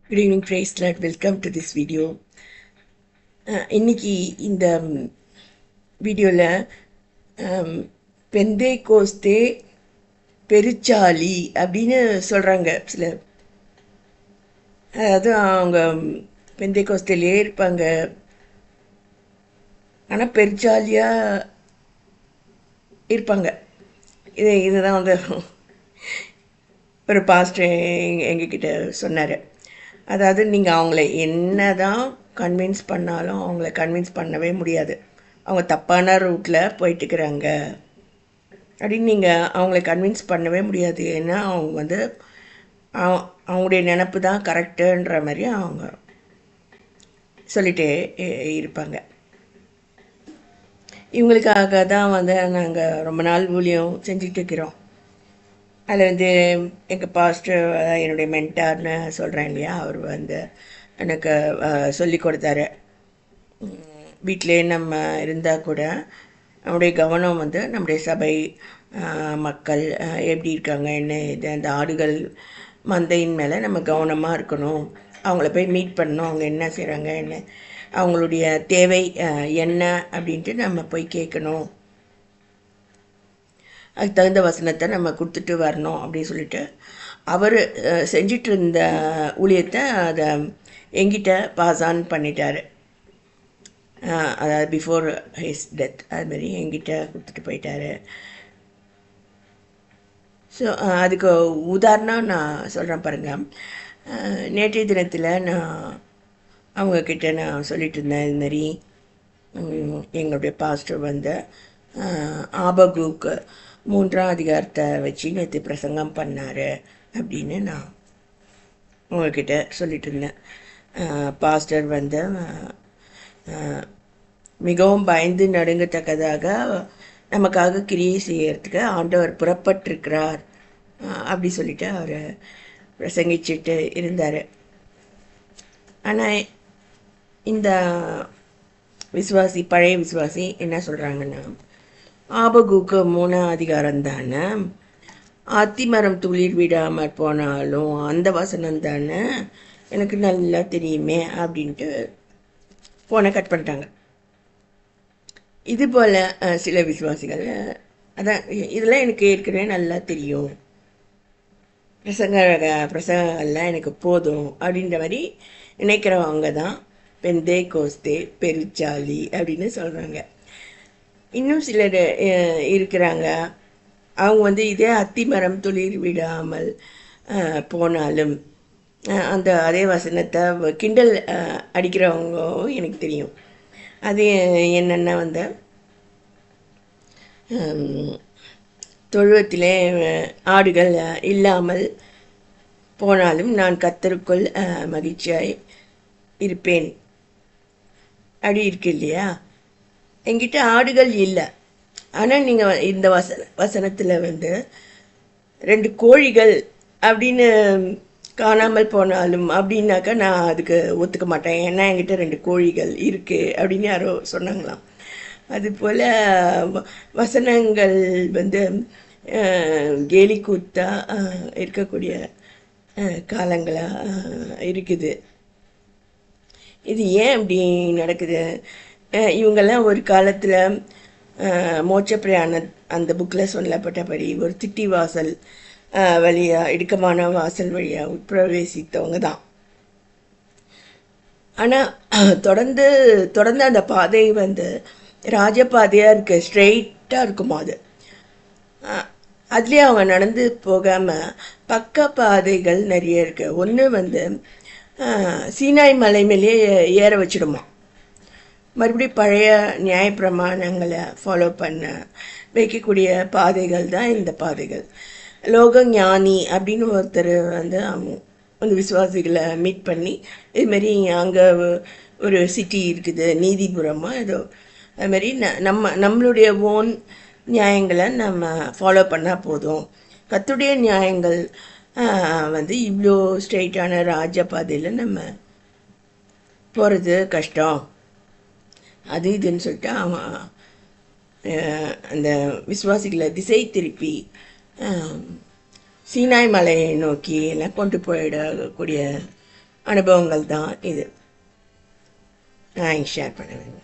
Good evening, praise Lord. Welcome to this video. இன்னைக்கு இந்த வீடியோவில் பெந்தே கோஸ்தே பெருச்சாலி அப்படின்னு சொல்கிறாங்க சிலர். அதாவது அவங்க பெந்தே கோஸ்தேலே இருப்பாங்க, ஆனால் பெருச்சாலியாக இருப்பாங்க. இதுதான் வந்து ஒரு பாஸ்டர் எங்ககிட்ட சொன்னார். அதாவது நீங்கள் அவங்கள என்ன தான் கன்வின்ஸ் பண்ணாலும் அவங்கள கன்வின்ஸ் பண்ணவே முடியாது. அவங்க தப்பான ரூட்டில் போயிட்டுருக்குறாங்க அப்படின்னு நீங்கள் அவங்கள கன்வின்ஸ் பண்ணவே முடியாது. ஏன்னா அவங்க வந்து அவங்களுடைய நினப்பு தான் கரெக்டுன்ற மாதிரி அவங்க சொல்லிகிட்டே இருப்பாங்க. இவங்களுக்காக தான் வந்து நாங்கள் ரொம்ப நாள் ஊழியம் செஞ்சுட்டு இருக்கிறோம். அதில் வந்து எங்கள் பாஸ்டர் என்னுடைய மென்டார்னு சொல்கிறேன் இல்லையா, அவர் வந்து எனக்கு சொல்லி கொடுத்தாரு. வீட்டிலே நம்ம இருந்தால் கூட நம்முடைய கவனம் வந்து நம்முடைய சபை மக்கள் எப்படி இருக்காங்க, என்ன இது, அந்த ஆடுகள் மந்தையின் மேலே நம்ம கவனமாக இருக்கணும். அவங்கள போய் மீட் பண்ணணும், அவங்க என்ன செய்கிறாங்க, என்ன அவங்களுடைய தேவை என்ன அப்படின்ட்டு நம்ம போய் கேட்கணும். அதுக்கு தகுந்த வசனத்தை நம்ம கொடுத்துட்டு வரணும் அப்படின்னு சொல்லிட்டு அவர் செஞ்சிட்டு இருந்த ஊழியத்தை அதை எங்கிட்ட பாஸ் ஆன் பண்ணிட்டார். அதாவது பிஃபோர் ஹிஸ் டெத் அதுமாரி எங்கிட்ட கொடுத்துட்டு போயிட்டார். ஸோ அதுக்கு உதாரணம் நான் சொல்கிறேன் பாருங்கள். நேற்றைய தினத்தில் நான் அவங்கக்கிட்ட நான் சொல்லிட்டு இருந்தேன், இதுமாரி எங்களுடைய பாஸ்டர் வந்து ஆபகுக்கு 3ஆம் அதிகாரத்தை வச்சு நேற்று பிரசங்கம் பண்ணார் அப்படின்னு நான் உங்கள்கிட்ட சொல்லிட்டு இருந்தேன். பாஸ்டர் வந்து மிகவும் பயந்து நடுங்கத்தக்கதாக நமக்காக கிரியை செய்யறதுக்கு ஆண்டவர் புறப்பட்டிருக்கிறார் அப்படி சொல்லிட்டு அவர் பிரசங்கிச்சுட்டு இருந்தார். ஆனால் இந்த விசுவாசி, பழைய விசுவாசி என்ன சொல்கிறாங்கன்னா, ஆபகுக்கு 3ஆம் அதிகாரம் தானே, அத்திமரம் துளிர் விடாமல் போனாலும் அந்த வசனம் தானே எனக்கு நல்லா தெரியுமே அப்படின்ட்டு ஃபோனை கட் பண்ணிட்டாங்க. இது போல் சில விசுவாசிகள் அதான் இதெல்லாம் எனக்கு ஏற்கனவே நல்லா தெரியும், பிரசங்கெல்லாம் எனக்கு போதும் அப்படின்ற மாதிரி நினைக்கிறவங்க தான் பெந்தே கோஸ்தே பெருச்சாலி அப்படின்னு சொல்கிறாங்க. இன்னும் சிலர் இருக்கிறாங்க, அவங்க வந்து இதே அத்திமரம் துளிர் விடாமல் போனாலும் அந்த அதே வசனத்தை கிண்டல் அடிக்கிறவங்க எனக்கு தெரியும். அது என்னென்னா வந்து தொழுவத்திலே ஆடுகள் இல்லாமல் போனாலும் நான் கர்த்தருக்குள் மகிழ்ச்சியாய் இருப்பேன் அப்படி இருக்கு இல்லையா. என்கிட்ட ஆடுகள் இல்லை, ஆனால் நீங்கள் இந்த வசனத்தில் வந்து 2 கோழிகள் அப்படின்னு காணாமல் போனாலும் அப்படின்னாக்கா நான் அதுக்கு ஒத்துக்க மாட்டேன். ஏன்னா என்கிட்ட 2 கோழிகள் இருக்குது அப்படின்னு யாரோ சொன்னாங்களாம். அதுபோல் வசனங்கள் வந்து கேலி கூத்தா இருக்கக்கூடிய காலங்களாக இருக்குது. இது ஏன் அப்படி நடக்குது? இவங்கெல்லாம் ஒரு காலத்தில் மோட்ச பிரயாண அந்த புக்கில் சொல்லப்பட்டபடி ஒரு திட்டி வாசல் வழியாக, இடுக்கமான வாசல் வழியாக உட்பிரவேசித்தவங்க தான். ஆனால் தொடர்ந்து அந்த பாதை வந்து ராஜபாதையாக இருக்க, ஸ்ட்ரெயிட்டாக இருக்குமா. அதுலேயே அவங்க நடந்து போகாமல் பக்க பாதைகள் நிறைய இருக்கு. ஒன்று வந்து சீனாய் மலை மேலேயே ஏற வச்சிடுமா. மறுபடியும் பழைய நியாயப்பிரமாணங்களை ஃபாலோ பண்ண வைக்கக்கூடிய பாதைகள் தான் இந்த பாதைகள். லோக ஞானி அப்படின்னு ஒருத்தர் வந்து அவங்க விசுவாசிகளை மீட் பண்ணி இதுமாரி அங்கே ஒரு சிட்டி இருக்குது, நீதிபுரமாக ஏதோ அதுமாரி நம்மளுடைய ஓன் நியாயங்களை நம்ம ஃபாலோ பண்ணால் போதும், கர்த்தருடைய நியாயங்கள் வந்து இவ்வளோ ஸ்ட்ரெயிட்டான ராஜபாதையில் நம்ம போகிறது கஷ்டம் அது இதுன்னு சொல்லிட்டு அவன் அந்த விசுவாசிகளை திசை திருப்பி சீனாய் மலையை நோக்கி எல்லாம் கொண்டு போயிடக்கூடிய அனுபவங்கள் தான் இது நான் ஷேர் பண்ணுவேன்.